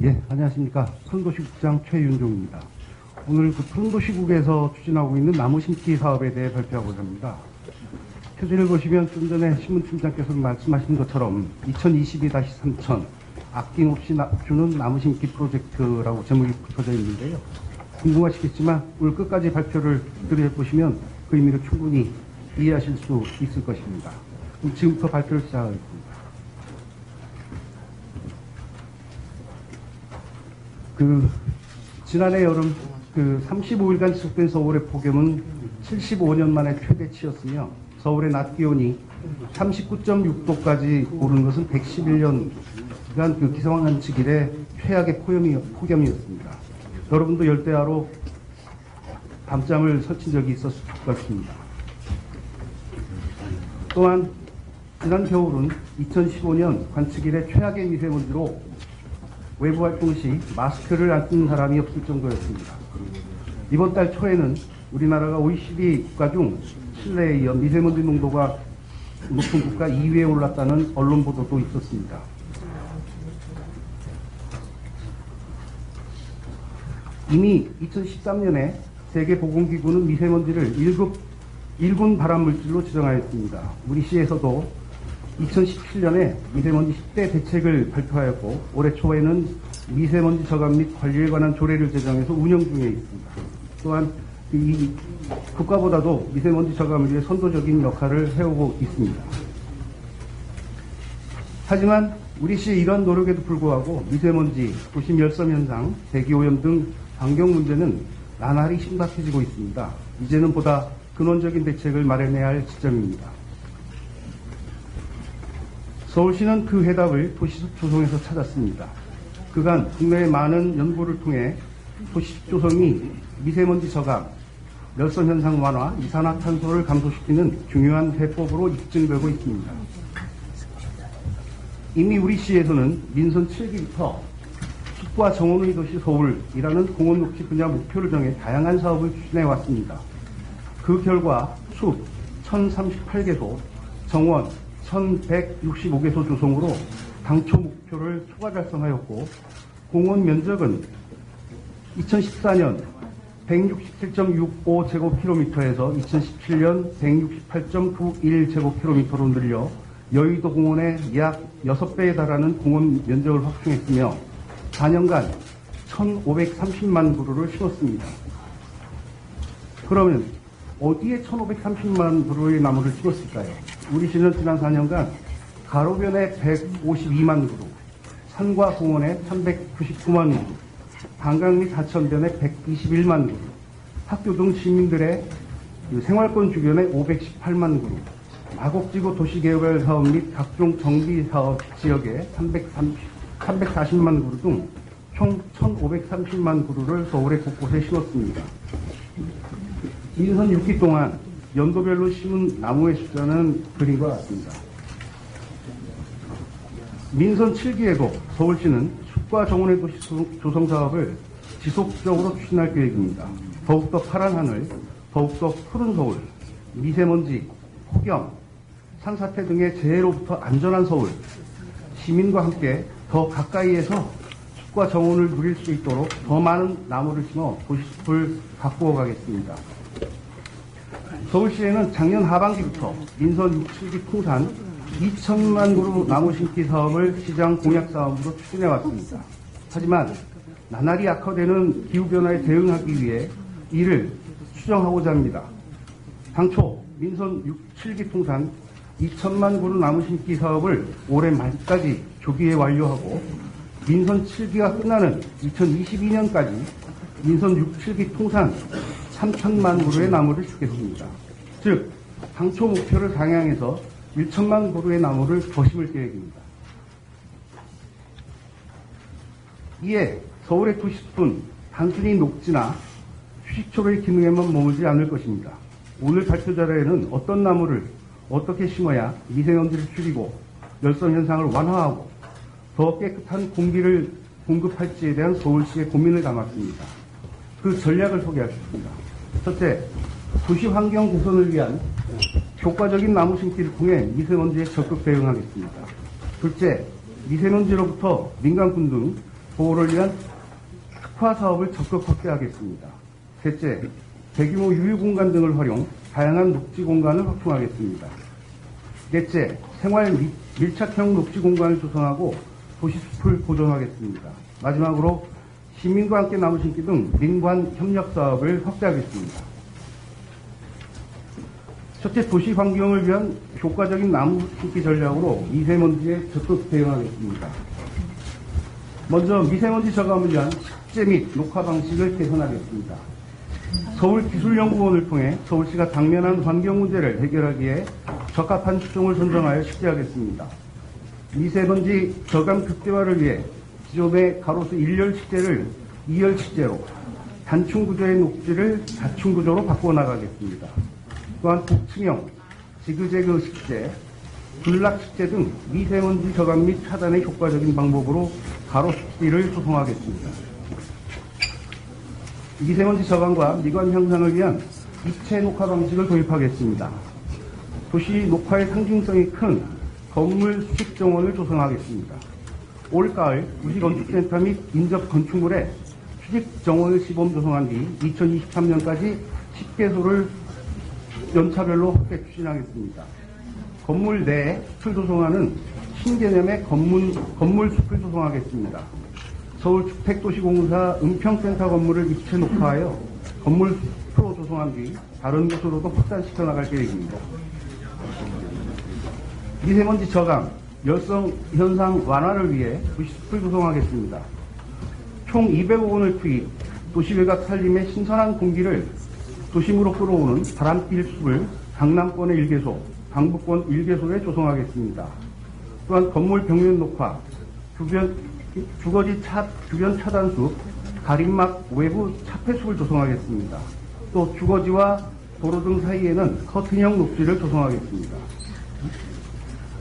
예, 안녕하십니까. 푸른도시국장 최윤종입니다. 오늘 그 푸른도시국에서 추진하고 있는 나무 심기 사업에 대해 발표하고자 합니다. 표지를 보시면 좀 전에 신문팀장께서 말씀하신 것처럼 2022-3000 아낌없이 주는 나무 심기 프로젝트라고 제목이 붙어져 있는데요. 궁금하시겠지만 오늘 끝까지 발표를 들여보시면 그 의미를 충분히 이해하실 수 있을 것입니다. 그럼 지금부터 발표를 시작하겠습니다. 지난해 여름 35일간 지속된 서울의 폭염은 75년 만에 최대치였으며 서울의 낮 기온이 39.6도까지 오른 것은 111년간 기상황 관측 이래 최악의 폭염이었습니다. 여러분도 열대야로 밤잠을 설친 적이 있었을 것입니다. 또한 지난 겨울은 2015년 관측 이래 최악의 미세먼지로 외부 활동 시 마스크를 안 쓰는 사람이 없을 정도였습니다. 이번 달 초에는 우리나라가 OECD 국가 중 실내에 이어 미세먼지 농도가 높은 국가 2위에 올랐다는 언론 보도도 있었습니다. 이미 2013년에 세계보건기구는 미세먼지를 1군 발암물질로 지정하였습니다. 우리 시에서도 2017년에 미세먼지 10대 대책을 발표하였고 올해 초에는 미세먼지 저감 및 관리에 관한 조례를 제정해서 운영 중에 있습니다. 또한 이 국가보다도 미세먼지 저감을 위해 선도적인 역할을 해오고 있습니다. 하지만 우리 시의 이러한 노력에도 불구하고 미세먼지, 도심 열섬 현상, 대기오염 등 환경 문제는 나날이 심각해지고 있습니다. 이제는 보다 근원적인 대책을 마련해야 할 시점입니다. 서울시는 그 해답을 도시숲 조성에서 찾았습니다. 그간 국내의 많은 연구를 통해 도시숲 조성이 미세먼지 저감, 열섬 현상 완화, 이산화탄소를 감소시키는 중요한 해법으로 입증되고 있습니다. 이미 우리 시에서는 민선 7기부터 숲과 정원의 도시 서울이라는 공원 녹지 분야 목표를 정해 다양한 사업을 추진해 왔습니다. 그 결과 숲 1038개소, 정원 1165개소 조성으로 당초 목표를 초과 달성하였고 공원 면적은 2014년 167.65제곱킬로미터에서 2017년 168.91제곱킬로미터로 늘려 여의도 공원의 약 6배에 달하는 공원 면적을 확충했으며 4년간 1,530만 그루를 심었습니다. 그러면 어디에 1,530만 그루의 나무를 심었을까요? 우리 시는 지난 4년간 가로변에 152만 그루, 산과 공원에 1,199만 그루, 한강 및 하천변에 121만 그루, 학교 등 시민들의 생활권 주변에 518만 그루, 마곡지구 도시개발 사업 및 각종 정비 사업 지역에 340만 그루 등 총 1,530만 그루를 서울의 곳곳에 심었습니다. 민선 6기 동안 연도별로 심은 나무의 숫자는 그림과 같습니다. 민선 7기에도 서울시는 숲과 정원의 도시 조성 사업을 지속적으로 추진할 계획입니다. 더욱더 파란 하늘, 더욱더 푸른 서울, 미세먼지, 폭염, 산사태 등의 재해로부터 안전한 서울, 시민과 함께 더 가까이에서 숲과 정원을 누릴 수 있도록 더 많은 나무를 심어 도시숲을 가꾸어 가겠습니다. 서울시에는 작년 하반기부터 민선 6, 7기 통산 2천만 그루 나무 심기 사업을 시장 공약 사업으로 추진해 왔습니다. 하지만 나날이 악화되는 기후변화에 대응하기 위해 이를 수정하고자 합니다. 당초 민선 6, 7기 통산 2천만 그루 나무 심기 사업을 올해 말까지 조기에 완료하고 민선 7기가 끝나는 2022년까지 민선 6, 7기 통산 3천만 그루의 나무를 심겠습니다. 즉 당초 목표를 상향해서 1천만 그루의 나무를 더 심을 계획입니다. 이에 서울의 도시숲은 단순히 녹지나 휴식처의 기능에만 머물지 않을 것입니다. 오늘 발표 자료에는 어떤 나무를 어떻게 심어야 미세먼지를 줄이고 열섬 현상을 완화하고 더 깨끗한 공기를 공급할지에 대한 서울시의 고민을 담았습니다. 그 전략을 소개하겠습니다. 첫째, 도시 환경 개선을 위한 효과적인 나무 심기를 통해 미세먼지에 적극 대응하겠습니다. 둘째, 미세먼지로부터 민간군 등 보호를 위한 특화 사업을 적극 확대하겠습니다. 셋째, 대규모 유휴공간 등을 활용 다양한 녹지 공간을 확충하겠습니다. 넷째, 생활 밀착형 녹지 공간을 조성하고 도시숲을 보존하겠습니다. 마지막으로 시민과 함께 나무 심기 등 민관 협력 사업을 확대하겠습니다. 첫째, 도시 환경을 위한 효과적인 나무 심기 전략으로 미세먼지에 적극 대응하겠습니다. 먼저 미세먼지 저감을 위한 식재 및 녹화 방식을 개선하겠습니다. 서울기술연구원을 통해 서울시가 당면한 환경 문제를 해결하기에 적합한 수종을 선정하여 식재하겠습니다. 미세먼지 저감 극대화를 위해 기존의 가로수 1열 식재를 2열 식재로, 단층 구조의 녹지를 다층 구조로 바꿔 나가겠습니다. 또한 복층형, 지그재그 식재, 군락 식재 등 미세먼지 저감 및 차단에 효과적인 방법으로 가로수길을 조성하겠습니다. 미세먼지 저감과 미관 향상을 위한 입체 녹화 방식을 도입하겠습니다. 도시 녹화의 상징성이 큰 건물 수직 정원을 조성하겠습니다. 올가을 도시건축센터 및 인접 건축물에 수직 정원을 시범 조성한 뒤 2023년까지 10개소를 연차별로 확대 추진하겠습니다. 건물 내에 숲을 조성하는 신개념의 건물 숲을 조성하겠습니다. 서울주택도시공사 은평센터 건물을 입체 녹화하여 건물 숲으로 조성한 뒤 다른 곳으로도 확산시켜 나갈 계획입니다. 미세먼지 저감, 열성 현상 완화를 위해 도시숲을 조성하겠습니다. 총 200억 원을 투입, 도시외곽 살림의 신선한 공기를 도심으로 끌어오는 바람길 숲을 강남권의 1개소, 강북권 1개소에 조성하겠습니다. 또한 건물 벽면 녹화, 주거지 주변 차단숲, 가림막 외부 차폐숲을 조성하겠습니다. 또 주거지와 도로 등 사이에는 커튼형 녹지를 조성하겠습니다.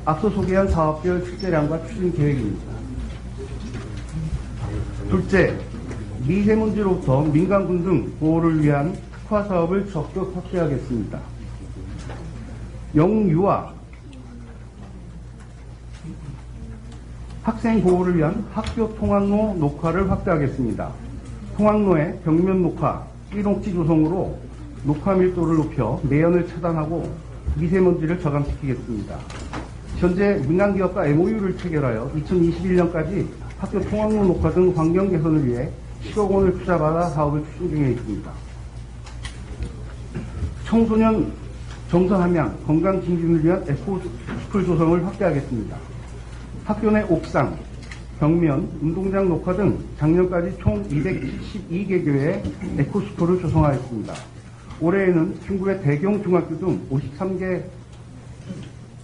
앞서 소개한 사업별 실제량과 추진 계획입니다. 둘째, 미세먼지로부터 민간군 등 보호를 위한 특화 사업을 적극 확대하겠습니다. 영유아, 학생 보호를 위한 학교 통학로 녹화를 확대하겠습니다. 통학로의 벽면 녹화, 일용지 조성으로 녹화 밀도를 높여 매연을 차단하고 미세먼지를 저감시키겠습니다. 현재 민간기업과 MOU를 체결하여 2021년까지 학교 통학로 녹화 등 환경 개선을 위해 10억 원을 투자받아 사업을 추진 중에 있습니다. 청소년 정서 함양, 건강 증진을 위한 에코스쿨 조성을 확대하겠습니다. 학교 내 옥상, 벽면, 운동장 녹화 등 작년까지 총 272개교의 에코스쿨을 조성하였습니다. 올해에는 중구의 대경 중학교 등 53개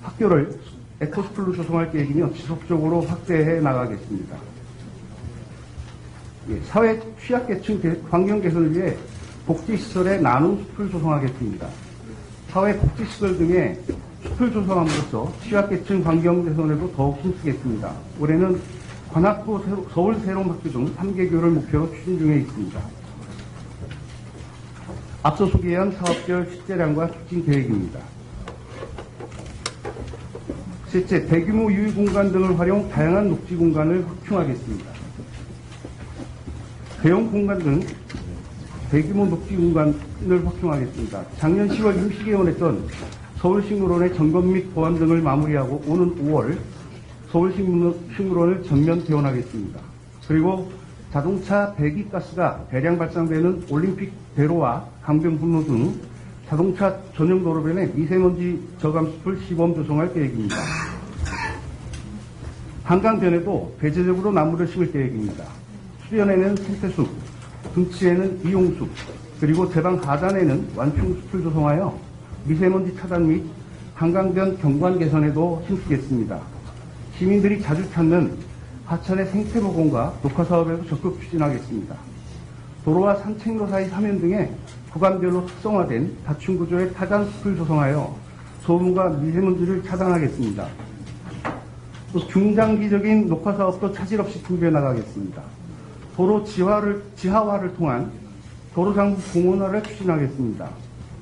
학교를 에코스쿨로 조성할 계획이며 지속적으로 확대해 나가겠습니다. 사회 취약계층 환경 개선을 위해 복지시설의 나눔 숲을 조성하겠습니다. 사회 복지시설 등의 숲을 조성함으로써 취약계층 환경 개선에도 더욱 힘쓰겠습니다. 올해는 관악구 서울 새로운학교 등 3개교를 목표로 추진 중에 있습니다. 앞서 소개한 사업별 실제량과 추진 계획입니다. 셋째, 대규모 유휴공간 등을 활용 다양한 녹지 공간을 확충하겠습니다. 대형 공간 등 대규모 녹지 공간을 확충하겠습니다. 작년 10월 임시 개원했던 서울식물원의 점검 및 보완 등을 마무리하고 오는 5월 서울식물원을 전면 개원하겠습니다. 그리고 자동차 배기가스가 대량 발생되는 올림픽 대로와 강변북로 등 자동차 전용 도로변에 미세먼지 저감숲을 시범 조성할 계획입니다. 한강변에도 대체적으로 나무를 심을 계획입니다. 수변에는 생태숲, 등치에는 이용숲, 그리고 제방 하단에는 완충숲을 조성하여 미세먼지 차단 및 한강변 경관 개선에도 힘쓰겠습니다. 시민들이 자주 찾는 하천의 생태보건과 녹화사업에도 적극 추진하겠습니다. 도로와 산책로 사이 사면 등의 구간별로 특성화된 다층 구조의 타잔숲을 조성하여 소음과 미세먼지를 차단하겠습니다. 또 중장기적인 녹화사업도 차질 없이 준비해 나가겠습니다. 도로 지하화를 통한 도로장부 공원화를 추진하겠습니다.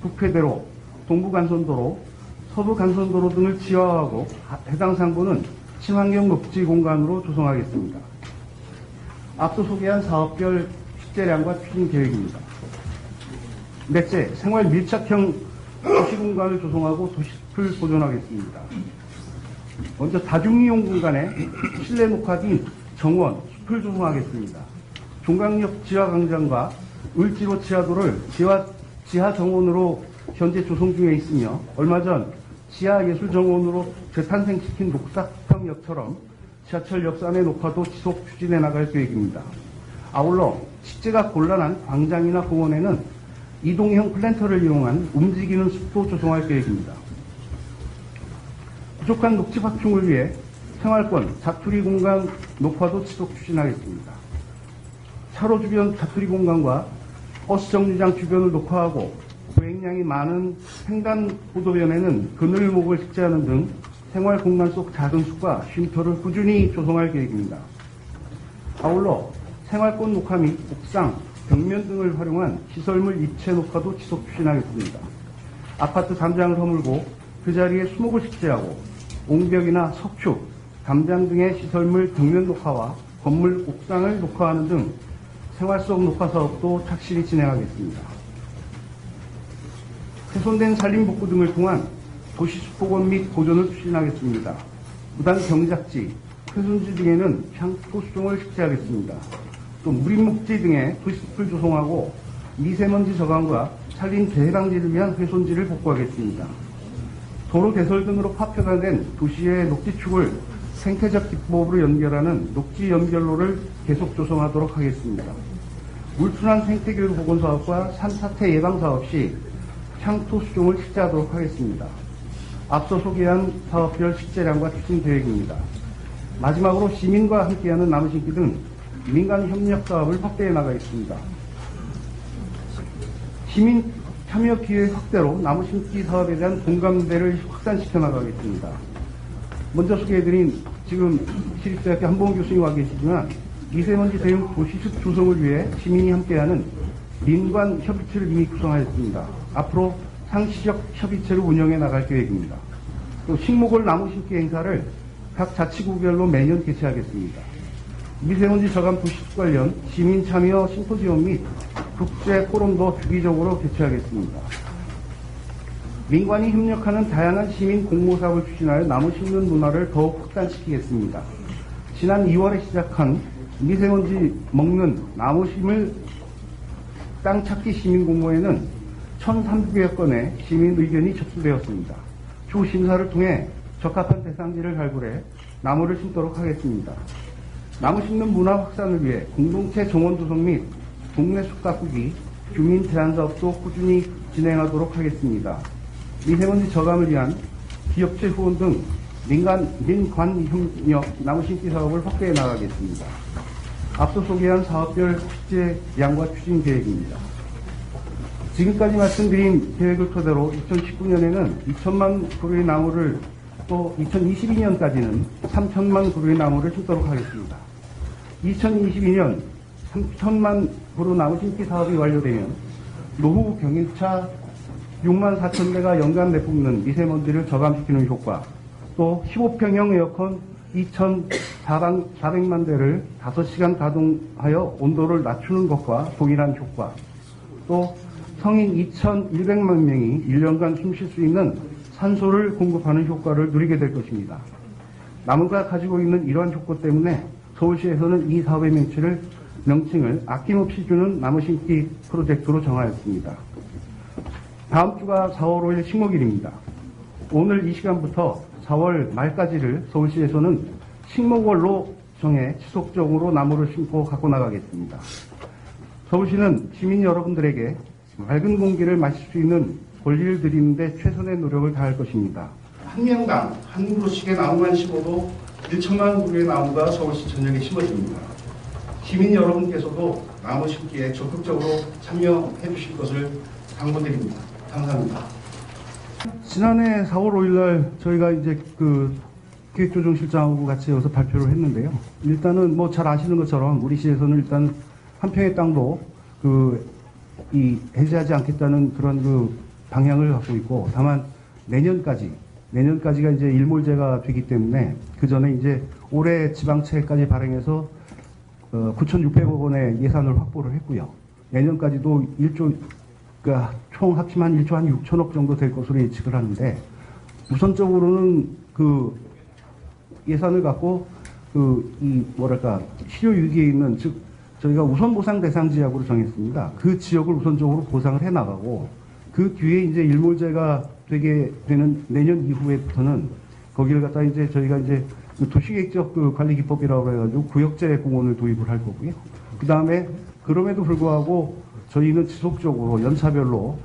북회대로, 동부간선도로, 서부간선도로 등을 지하화하고 해당 상부는 친환경 녹지 공간으로 조성하겠습니다. 앞서 소개한 사업별 식재량과 추진 계획입니다. 넷째, 생활 밀착형 도시공간을 조성하고 도시숲을 보존하겠습니다. 먼저 다중이용 공간에 실내 녹화진, 정원, 숲을 조성하겠습니다. 종강역 지하광장과 을지로 지하도를 지하 정원으로 현재 조성 중에 있으며 얼마 전 지하예술정원으로 재탄생시킨 녹사평역처럼 지하철 역산의 녹화도 지속 추진해 나갈 계획입니다. 아울러 식재가 곤란한 광장이나 공원에는 이동형 플랜터를 이용한 움직이는 숲도 조성할 계획입니다. 부족한 녹지 확충을 위해 생활권, 자투리 공간 녹화도 지속 추진하겠습니다. 차로 주변 자투리 공간과 버스 정류장 주변을 녹화하고 보행량이 많은 횡단보도변에는 그늘목을 식재하는 등 생활 공간 속 작은 숲과 쉼터를 꾸준히 조성할 계획입니다. 아울러 생활권 녹화 및 옥상, 벽면 등을 활용한 시설물 입체 녹화도 지속 추진하겠습니다. 아파트 담장을 허물고 그 자리에 수목을 식재하고 옹벽이나 석축, 담장 등의 시설물 벽면 녹화와 건물 옥상을 녹화하는 등 생활 속 녹화 사업도 착실히 진행하겠습니다. 훼손된 산림복구 등을 통한 도시숲 복원 및 보존을 추진하겠습니다. 무단 경작지, 훼손지 등에는 향토 수종을 식재하겠습니다. 또 무림목지 등의 도시숲을 조성하고 미세먼지 저감과 산림 재해 방지를 위한 훼손지를 복구하겠습니다. 도로 개설 등으로 파편화된 도시의 녹지축을 생태적 기법으로 연결하는 녹지 연결로를 계속 조성하도록 하겠습니다. 물순환 생태계획 복원 사업과 산사태 예방 사업 시 향토 수종을 식재하도록 하겠습니다. 앞서 소개한 사업별 식재량과 추진 계획입니다. 마지막으로 시민과 함께하는 나무심기 등 민간 협력 사업을 확대해 나가겠습니다. 시민 참여 기회 확대로 나무심기 사업에 대한 공감대를 확산시켜 나가겠습니다. 먼저 소개해드린 지금 시립대학교 한봉 교수님 와 계시지만 미세먼지 대응 도시숲 조성을 위해 시민이 함께하는 민관 협의체를 이미 구성하였습니다. 앞으로 상시적 협의체를 운영해 나갈 계획입니다. 또 식목월 나무심기 행사를 각 자치구별로 매년 개최하겠습니다. 미세먼지 저감 도시숲 관련 시민 참여 심포지엄 및 국제 포럼도 주기적으로 개최하겠습니다. 민관이 협력하는 다양한 시민 공모 사업을 추진하여 나무 심는 문화를 더욱 확산시키겠습니다. 지난 2월에 시작한 미세먼지 먹는 나무 심을 땅 찾기 시민 공모에는 1,300여 건의 시민 의견이 접수되었습니다. 추후 심사를 통해 적합한 대상지를 발굴해 나무를 심도록 하겠습니다. 나무 심는 문화 확산을 위해 공동체 정원 조성 및 동네 숲 가꾸기, 주민 제한 사업도 꾸준히 진행하도록 하겠습니다. 미세먼지 저감을 위한 기업체 후원 등 민관 협력 나무 심기 사업을 확대해 나가겠습니다. 앞서 소개한 사업별 식재량과 추진 계획입니다. 지금까지 말씀드린 계획을 토대로 2019년에는 2천만 그루의 나무를 또 2022년까지는 3천만 그루의 나무를 심도록 하겠습니다. 2022년 3천만 그루 나무 심기 사업이 완료되면 노후 경유차 6만 4천 대가 연간 내뿜는 미세먼지를 저감시키는 효과, 또 15평형 에어컨 2,400만 대를 5시간 가동하여 온도를 낮추는 것과 동일한 효과, 또 성인 2,100만 명이 1년간 숨 쉴 수 있는 산소를 공급하는 효과를 누리게 될 것입니다. 나무가 가지고 있는 이러한 효과 때문에 서울시에서는 이 사업의 명칭을 아낌없이 주는 나무 심기 프로젝트로 정하였습니다. 다음 주가 4월 5일 식목일입니다. 오늘 이 시간부터 4월 말까지를 서울시에서는 식목월로 정해 지속적으로 나무를 심고 갖고 나가겠습니다. 서울시는 시민 여러분들에게 맑은 공기를 마실 수 있는 권리를 드리는 데 최선의 노력을 다할 것입니다. 한 명당 한 그루씩의 나무만 심어도 1천만 그루의 나무가 서울시 전역에 심어집니다. 시민 여러분께서도 나무 심기에 적극적으로 참여해 주실 것을 당부드립니다. 감사합니다. 지난해 4월 5일 날 저희가 이제 그 기획조정실장하고 같이 여기서 발표를 했는데요. 일단은 뭐 잘 아시는 것처럼 우리 시에서는 일단 한 평의 땅도 해제하지 않겠다는 그런 방향을 갖고 있고, 다만 내년까지가 이제 일몰제가 되기 때문에 그 전에 이제 올해 지방채까지 발행해서 9,600억 원의 예산을 확보를 했고요. 내년까지도 1조, 그러니까 총 합치면 1조 한 6천억 정도 될 것으로 예측을 하는데, 우선적으로는 그 예산을 갖고 실효 위기에 있는, 즉 저희가 우선 보상 대상 지역으로 정했습니다. 그 지역을 우선적으로 보상을 해 나가고, 그 뒤에 이제 일몰제가 되게 되는 내년 이후에부터는 거기를 갖다 이제 저희가 이제 도시계획적 관리 기법이라고 해가지고 구역제 공원을 도입을 할 거고요. 그 다음에 그럼에도 불구하고 저희는 지속적으로 연차별로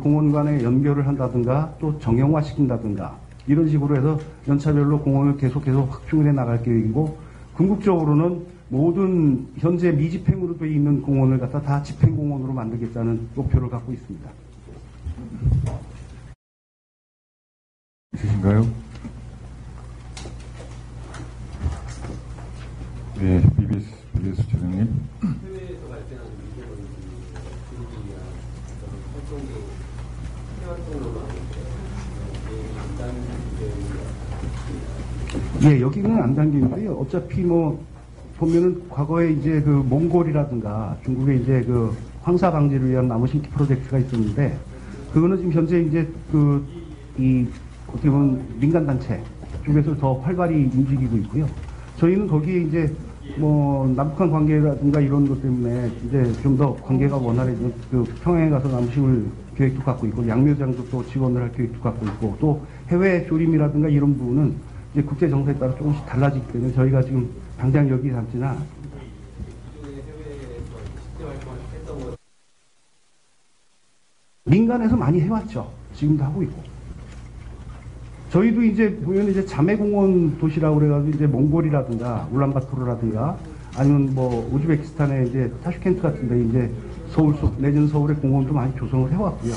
공원 간의 연결을 한다든가 또 정형화 시킨다든가 이런 식으로 해서 연차별로 공원을 계속해서 확충을 해 나갈 계획이고, 궁극적으로는 모든 현재 미집행으로 되어 있는 공원을 갖다 다 집행공원으로 만들겠다는 목표를 갖고 있습니다. 있으신가요? 네, BBS 주장님. 해외에서 발생하는 미세먼지, 기후위기나 활동도 해활동으로 예, 여기는 안 당기는데요. 어차피 뭐 보면은 과거에 이제 그 몽골이라든가 중국의 이제 그 황사 방지를 위한 나무 심기 프로젝트가 있었는데, 그거는 지금 현재 이제 어떻게 보면 민간 단체 쪽에서 더 활발히 움직이고 있고요. 저희는 거기에 이제 뭐 남북한 관계라든가 이런 것 때문에 이제 좀 더 관계가 원활해진 평양에 가서 나무 심을 계획도 갖고 있고, 양묘장도 또 지원을 할 계획도 갖고 있고, 또 해외 조림이라든가 이런 부분은 이제 국제 정세에 따라 조금씩 달라지기 때문에 저희가 지금 당장 여기 담지는 않았습니다. 민간에서 많이 해왔죠. 지금도 하고 있고. 저희도 이제 보면 이제 자매공원 도시라고 그래가지고 이제 몽골이라든가 울란바토르라든가 아니면 뭐 우즈베키스탄의 이제 타슈켄트 같은데 이제 내년 서울의 공원도 많이 조성을 해왔고요.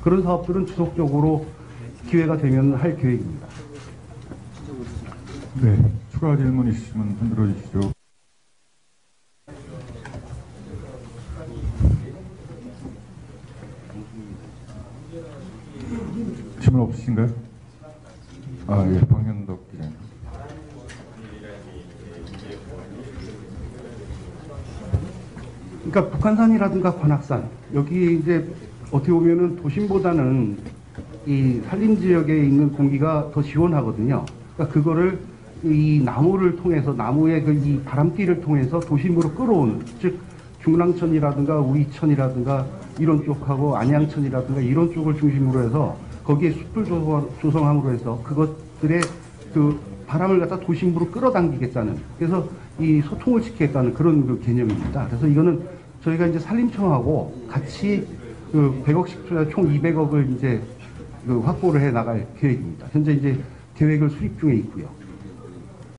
그런 사업들은 지속적으로 기회가 되면 할 계획입니다. 네, 추가 질문 있으시면 흔들어 주시죠. 질문 없으신가요? 예, 방현덕 기자님. 그러니까 북한산이라든가 관악산, 여기 이제 어떻게 보면은 도심보다는 이 산림 지역에 있는 공기가 더 시원하거든요. 그러니까 그거를 이 나무를 통해서, 나무의 이 바람띠를 통해서 도심으로 끌어오는, 즉 중랑천이라든가 우이천이라든가 이런 쪽하고 안양천이라든가 이런 쪽을 중심으로 해서 거기에 숲을 조성함으로 해서 그것들의 그 바람을 갖다 도심으로 끌어당기겠다는, 그래서 이 소통을 시키겠다는 그런 그 개념입니다. 그래서 이거는 저희가 이제 산림청하고 같이 그 100억씩 투자 총 200억을 이제 그 확보를 해 나갈 계획입니다. 현재 이제 계획을 수립 중에 있고요.